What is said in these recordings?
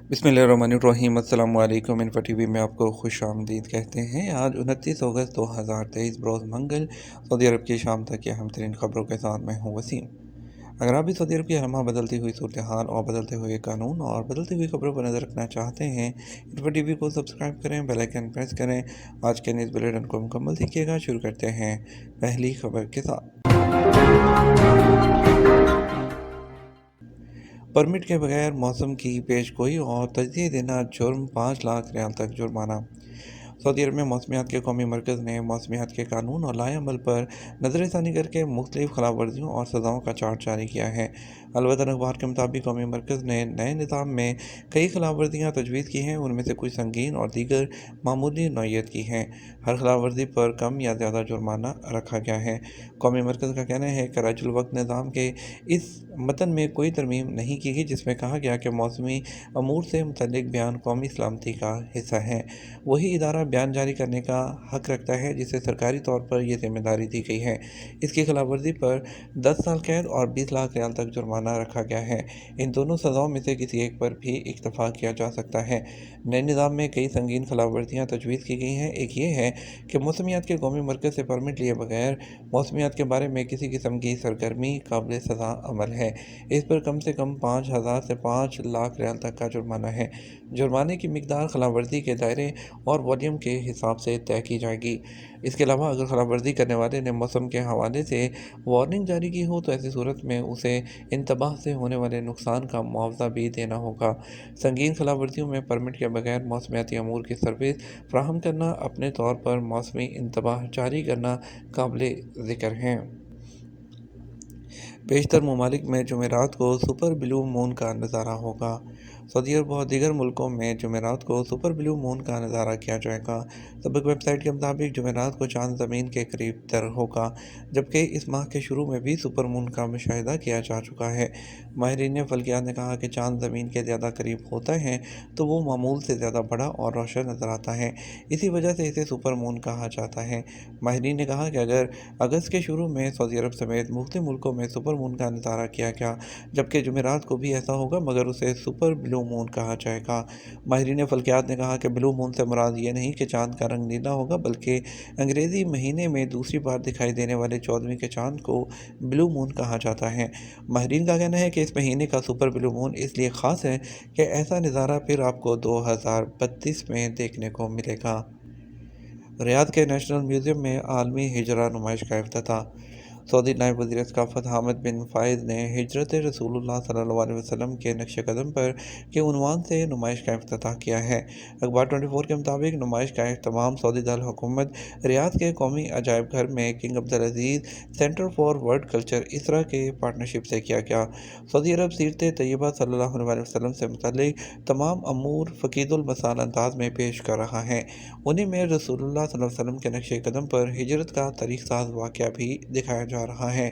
बिस्मिल्लाहिर्रहमानिर्रहीम। अस्सलाम वालेकुम। इन्फो टीवी में आपको खुश आमदीद कहते हैं। आज 29 अगस्त 2023 बरोज़ मंगल सऊदी अरब की शाम तक की अहम तरीन खबरों के साथ मैं हूँ वसीम। अगर आप भी सऊदी अरब की हरमा बदलती हुई सूरत हाल और बदलते हुए कानून और बदलती हुई खबरों पर नज़र रखना चाहते हैं, इन्फो टीवी को सब्सक्राइब करें, बेल आइकन प्रेस करें। आज के न्यूज़ बुलेटिन को मुकम्मल देखिएगा। शुरू करते हैं पहली खबर के साथ। परमिट के बगैर मौसम की पेशगोई और तजदीद देना जुर्म, 5 लाख रियाल तक जुर्माना। सऊदी अरब में मौसमियात के कौमी मरकज़ ने मौसमियात के कानून और लाएअमल पर नज़रसानी करके मुख्तलिफ खिलाफ वर्जियों और सज़ाओं का चार्ट जारी किया है। अलवतन अखबार के मुताबिक कौमी मरकज़ ने नए निज़ाम में कई खिलाफ वर्जियाँ तजवीज़ की हैं, उनमें से कुछ संगीन और दीगर मामूली नौइयत की हैं। हर खिलाफ वर्जी पर कम या ज़्यादा जुर्माना रखा गया है। कौमी मरकज़ का कहना है कि राजुल वक्त निज़ाम के इस मतन में कोई तरमीम नहीं की गई, जिसमें कहा गया कि मौसमी अमूर से मुतल्लिक बयान कौमी सलामती का हिस्सा हैं। वही इदारा बयान जारी करने का हक रखता है जिसे सरकारी तौर पर यह जिम्मेदारी दी गई है। इसकी खिलाफवर्जी पर 10 साल कैद और 20 लाख रियाल तक जुर्माना रखा गया है। इन दोनों सज़ाओं में से किसी एक पर भी इक्तफा किया जा सकता है। नए निज़ाम में कई संगीन खिलाफवर्जियाँ तजवीज़ की गई हैं। एक ये है कि मौसमियात के कौमी मरकज़ से परमिट लिए बगैर मौसमियात के बारे में किसी किस्म की सरगर्मी काबिल सज़ा अमल है। इस पर कम से कम 5,000 से 5 लाख रियाल तक का जुर्माना है। जुर्माने की मिकदार खिलाफवर्जी के दायरे और वॉल्यूम के हिसाब से तय की जाएगी। इसके अलावा अगर खिलाफवर्जी करने वाले ने मौसम के हवाले से वार्निंग जारी की हो तो ऐसी सूरत में उसे इंतबाह से होने वाले नुकसान का मुआवजा भी देना होगा। संगीन खिलाफवर्जियों में परमिट के बगैर मौसमियाती अमूर की सर्विस फ्राहम करना, अपने तौर पर मौसमी इंतबाह जारी करना काबिल ज़िक्र हैं। बेशतर ममालिक में जुमेरात को सुपर ब्लू मून का नज़ारा होगा। सऊदी अरब और दीगर मुल्कों में जुमेरात को सुपर ब्लू मून का नज़ारा किया जाएगा। सबक वेबसाइट के मुताबिक जुमेरात को चांद ज़मीन के करीब तर होगा, जबकि इस माह के शुरू में भी सुपर मून का मुशाहिदा किया जा चुका है। माहिरीन फल्कियात ने कहा कि चांद ज़मीन के ज़्यादा करीब होता है तो वो मामूल से ज़्यादा बड़ा और रोशन नज़र आता है। इसी वजह से इसे सुपर मून कहा जाता है। माहिरीन ने कहा कि अगर अगस्त के शुरू में सऊदी अरब समेत मुख्तलिफ मुल्कों में सुपर मून का नज़ारा किया गया, जबकि जुमेरात को भी ऐसा होगा, मगर उसे सुपर ब्लू मून कहा जाएगा। माहिरीन फल्कियात ने कहा कि ब्लू मून से मुराद ये नहीं कि चांद का रंग नीला होगा, बल्कि अंग्रेज़ी महीने में दूसरी बार दिखाई देने वाले 14वें के चांद को ब्लू मून कहा जाता है। माहिरीन का कहना है कि इस महीने का सुपर ब्लू मून इसलिए ख़ास है कि ऐसा नज़ारा फिर आपको 2032 में देखने को मिलेगा। रियाद के नेशनल म्यूज़ियम में आलमी हिजरा नुमाइश का इफ्तिताह। सऊदी नायब वज़ीर सक़ाफ़त हामिद बिन फ़ाइज़ ने हिजरत रसूलुल्लाह सल्लल्लाहु अलैहि वसल्लम के नक्श कदम पर के उन्वान से नुमाइश का इफ्तिताह किया है। अखबार 24 के मुताबिक नुमाइश का एहतमाम सऊदी दारुल हुकूमत रियाद के कौमी अजायब घर में king Abdul Aziz centre for world culture इसरा के पार्टनरशिप से किया गया। सऊदी अरब सीरत तैयबा सल्लल्लाहु अलैहि वसल्लम से मुतल्लिक तमाम अमूर फ़कीदुल मसाल अंदाज में पेश कर रहा है। उन्हीं में रसूलुल्लाह सल्लल्लाहु अलैहि वसल्लम के नक्श कदम पर हिजरत का तारीख़ साज़ वाक़या भी दिखाया जा रहा है।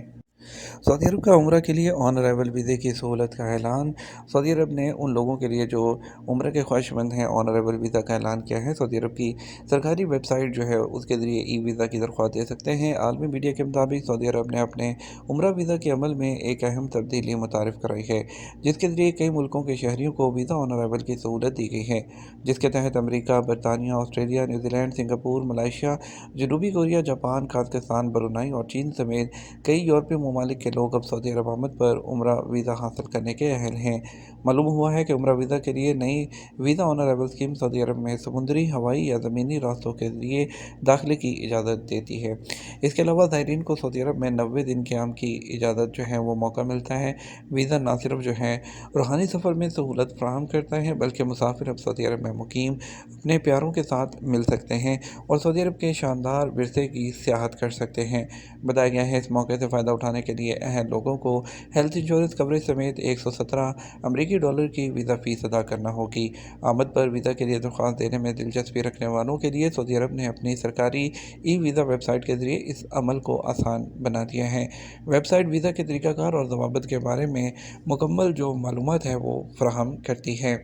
सऊदी अरब का उम्रा के लिए ऑन अराइवल वीज़े की सहूलत का ऐलान। सऊदी अरब ने उन लोगों के लिए जो उम्रा के ख्वाहिशमंद हैं ऑन अराइवल वीज़ा का ऐलान किया है। सऊदी अरब की सरकारी वेबसाइट जो है उसके ज़रिए ई वीज़ा की दरख्वास्त दे सकते हैं। आलमी मीडिया के मुताबिक सऊदी अरब ने अपने उम्रा वीज़ा के अमल में एक अहम तब्दीली मुतारिफ़ कराई है, जिसके ज़रिए कई मुल्कों के शहरियों को वीज़ा ऑन अराइवल की सहूलत दी गई है, जिसके तहत अमरीका, बरतानिया, ऑस्ट्रेलिया, न्यूजीलैंड, सिंगापुर, मलेशिया, जनूबी कोरिया, जापान, कज़ाकिस्तान, ब्रुनई और चीन समेत कई यूरोपीय ममालिक के लोग अब सऊदी अरब आमद पर उम्रा वीज़ा हासिल करने के अहल हैं। मालूम हुआ है कि उम्रा वीज़ा के लिए नई वीज़ा ऑन अराइवल स्कीम सऊदी अरब में समुद्री, हवाई या ज़मीनी रास्तों के ज़रिए दाखिले की इजाज़त देती है। इसके अलावा ज़ायरीन को सऊदी अरब में 90 दिन क़याम की इजाज़त जो है वो मौका मिलता है। वीज़ा ना सिर्फ जो है रूहानी सफ़र में सहूलत फ़राहम करता है, बल्कि मुसाफिर अब सऊदी अरब में मुकीम अपने प्यारों के साथ मिल सकते हैं और सऊदी अरब के शानदार विरसे की सियाहत कर सकते हैं। बताया गया है इस मौके से फ़ायदा उठाने के लिए अहल लोगों को हेल्थ इंश्योरेंस कवरेज समेत 117 अमरीकी डॉलर की वीज़ा फ़ीस अदा करना होगी। आमद पर वीज़ा के लिए दरख्वास्त देने में दिलचस्पी रखने वालों के लिए सऊदी अरब ने अपनी सरकारी ई वीज़ा वेबसाइट के ज़रिए इस अमल को आसान बना दिया है। वेबसाइट वीज़ा के तरीक़ाकार और ज़वाबित के बारे में मुकम्मल जो मालूमात है वो फ़राहम करती है।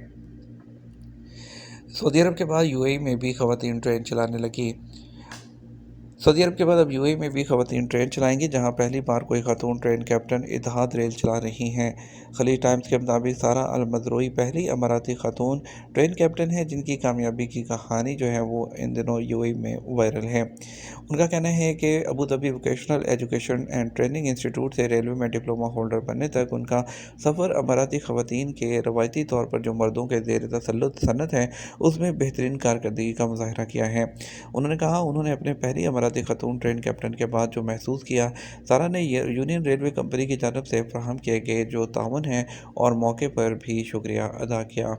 सऊदी अरब के बाद यूएई में भी ख़वातीन ट्रेन चलाने लगी। सऊदी अरब के बाद अब यूएई में भी खवातीन ट्रेन चलाएंगी, जहां पहली बार कोई खातून ट्रेन कैप्टन इत्तेहाद रेल चला रही हैं। खलीज टाइम्स के मुताबिक सारा अल मजरूई पहली अमाराती खातून ट्रेन कैप्टन है जिनकी कामयाबी की कहानी जो है वो इन दिनों यूएई में वायरल है। उनका कहना है कि Abu Dhabi vocational education and training institute से रेलवे में डिप्लोमा होल्डर बनने तक उनका सफ़र अमाराती खवातीन के रवायती तौर पर जो मर्दों के जेर तसल्लुत सनत है उसमें बेहतरीन कारकर्दगी का मुजाहरा किया है। उन्होंने कहा, उन्होंने अपने पहली अमाराती खतून ट्रेन कैप्टन के बाद जो महसूस किया, सारा ने यूनियन रेलवे कंपनी की जानब से फ्राहम किए गए जो ताउन है और मौके पर भी शुक्रिया अदा किया।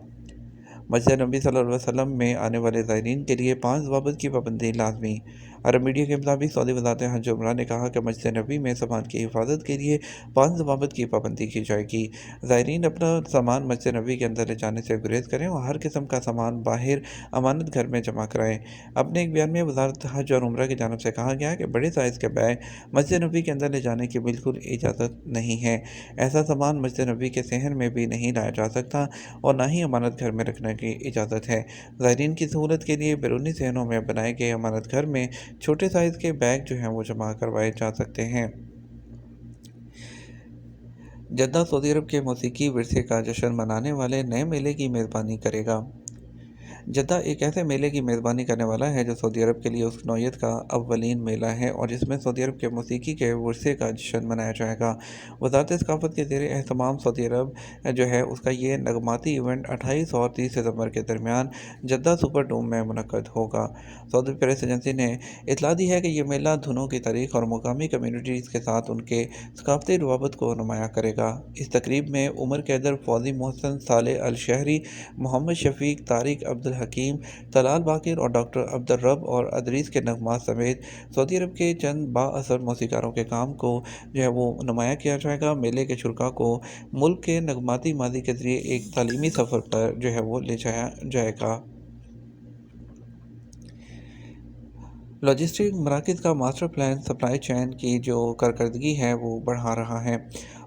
मस्जिद नबी सल्लल्लाहु अलैहि वसल्लम में आने वाले ज़ायरीन के लिए 5 ज़वाबित की पाबंदी लाजमी। अरब मीडिया के मुताबिक सऊदी वज़ारत हज उमरा ने कहा कि मस्जिद नबी में सामान की हिफाजत के लिए 5 ज़वाबित की पाबंदी की जाएगी। ज़ायरीन अपना सामान मस्जिद नबी के अंदर ले जाने से गुरेज करें और हर किस्म का सामान बाहर अमानत घर में जमा कराएं। अपने एक बयान में वज़ारत हज और उमरा की जानब से कहा गया है कि बड़े साइज़ के बैग मस्जिद नबी के अंदर ले जाने की बिल्कुल इजाज़त नहीं है। ऐसा सामान मस्जिद नबी के सहन में भी नहीं लाया जा सकता और ना ही अमानत घर में रखने की इजाज़त है। ज़ायरीन की सहूलत के लिए बैरूनी सहनों में बनाए गए अमानत घर में छोटे साइज़ के बैग जो हैं वो जमा करवाए जा सकते हैं। जद्दा सऊदी अरब के मौसीकी विरसे का जश्न मनाने वाले नए मेले की मेज़बानी करेगा। जद्दा एक ऐसे मेले की मेज़बानी करने वाला है जो सऊदी अरब के लिए उस नौयत का अव्वलीन मेला है और जिसमें सऊदी अरब के मौसीकी के वर्से का जश्न मनाया जाएगा। वज़ारत सक़ाफ़त के ज़ेर एहतमाम सऊदी अरब जो है उसका ये नगमाती इवेंट 28 और 30 सितंबर के दरमियान जद्दा सुपर डोम में मुनक़्क़द होगा। सऊदी प्रेस एजेंसी ने इत्तला दी है कि यह मेला धुनों की तारीख़ और मुकामी कम्यूनिटीज़ के साथ उनके सक़ाफ़ती रवाबत को नुमायाँ करेगा। इस तक़रीब में उमर कैदर, फौजी मोहसिन, सालेह अल शहरी, मोहम्मद शफ़ीक, तारिक अब्दुल हकीम, तलाल बाकिर और डॉक्टर अब्दुल रब और अदरीस के नगमात समेत सऊदी अरब के चंद बाअसर मौसीकारों के काम को जो है वो नुमायाँ किया जाएगा। मेले के शुरा को मुल्क के नगमाती मादी के ज़रिए एक तालीमी सफ़र पर जो है वो ले जाया जाएगा। लॉजिस्टिक मराकज़ का मास्टर प्लान सप्लाई चेन की जो कारकर्दगी है वो बढ़ा रहा है।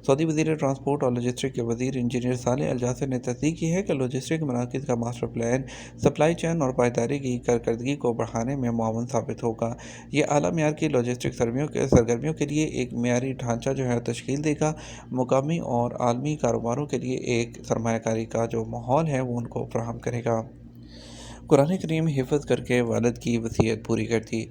सऊदी वज़ीर ट्रांसपोर्ट और लॉजिस्टिक के वज़ीर इंजीनियर सालेह अल जासिर ने तस्दीक की है कि लॉजिस्टिक मराकज़ का मास्टर प्लान सप्लाई चेन और पायदारी की कारकर्दगी को बढ़ाने में मुआवन साबित होगा। ये आला मेयार की लॉजिस्टिक सरगर्मियों के लिए एक मेयारी ढांचा जो है तश्कील देगा। मुकामी और आलमी कारोबारों के लिए एक सरमायाकारी का जो माहौल है वो उनको फराहम करेगा। कुरान करीम हिफ़्ज़ करके वालिद की वसीयत पूरी कर दी।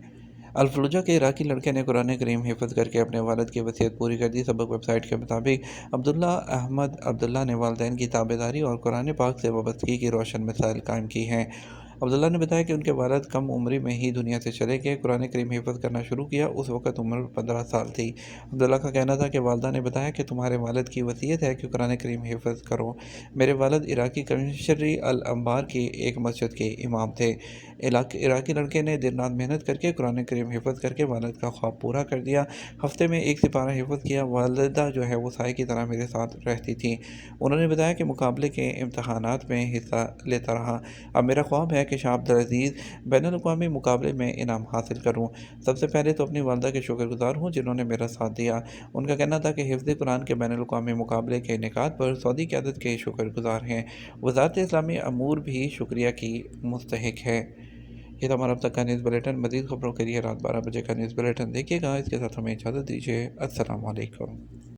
अल-फलूजा के इराकी लड़के ने कुरान करीम हिफ़्ज़ करके अपने वालिद की वसीयत पूरी कर दी। सबक वेबसाइट के मुताबिक अब्दुल्ला अहमद अब्दुल्ला ने वालिदैन की ताबेदारी और कुरान पाक से वाबस्तगी की रोशन मिसाल कायम की हैं। अब्दुल्ला ने बताया कि उनके वालिद कम उम्री में ही दुनिया से चले गए। कुरान करीम हिफ़्ज़ करना शुरू किया उस वक़्त उम्र 15 साल थी। अब्दुल्ला का कहना था कि वालिदा ने बताया कि तुम्हारे वालिद की वसीयत है कि कुरान करीम हिफ़्ज़ करो। मेरे वालिद इराकी कमिश्नरी अल अंबार की एक मस्जिद के इमाम थे। इराकी लड़के ने दिन रात मेहनत करके कुरान करीम हिफ़्ज़ करके वालिद का ख्वाब पूरा कर दिया। हफ्ते में एक सिपारा हिफ़्ज़ किया। वालिदा जो है वो साए की तरह मेरे साथ रहती थी। उन्होंने बताया कि मुकाबले के इम्तहानात में हिस्सा लेता रहा। अब मेरा ख्वाब है कि शाह अब्दुल अज़ीज़ बैनुल-अक़वामी मुकाबले में इनाम हासिल करूँ। सबसे पहले तो अपनी वालिदा के शुक्रगुज़ार हूँ जिन्होंने मेरा साथ दिया। उनका कहना था कि हिफ्ज़ कुरान के बैनुल-अक़वामी मुकाबले के इनेकाद पर सऊदी क़यादत के शुक्रगुज़ार हैं। वज़ारत इस्लामी अमूर भी शुक्रिया की मुस्तहिक है। ये था हमारा अब तक का न्यूज़ बुलेटिन। मज़ीद खबरों के लिए रात 12 बजे का न्यूज़ बुलेटिन देखिएगा। इसके साथ हमें इजाज़त दीजिए। अस्सलाम वालेकुम।